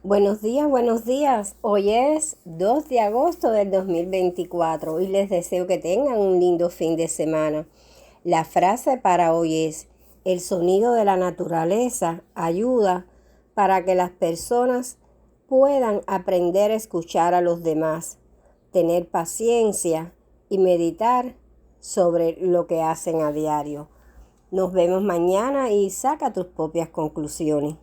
Buenos días, buenos días. Hoy es 2 de agosto del 2024 y les deseo que tengan un lindo fin de semana. La frase para hoy es: el sonido de la naturaleza ayuda para que las personas puedan aprender a escuchar a los demás, tener paciencia y meditar sobre lo que hacen a diario. Nos vemos mañana y saca tus propias conclusiones.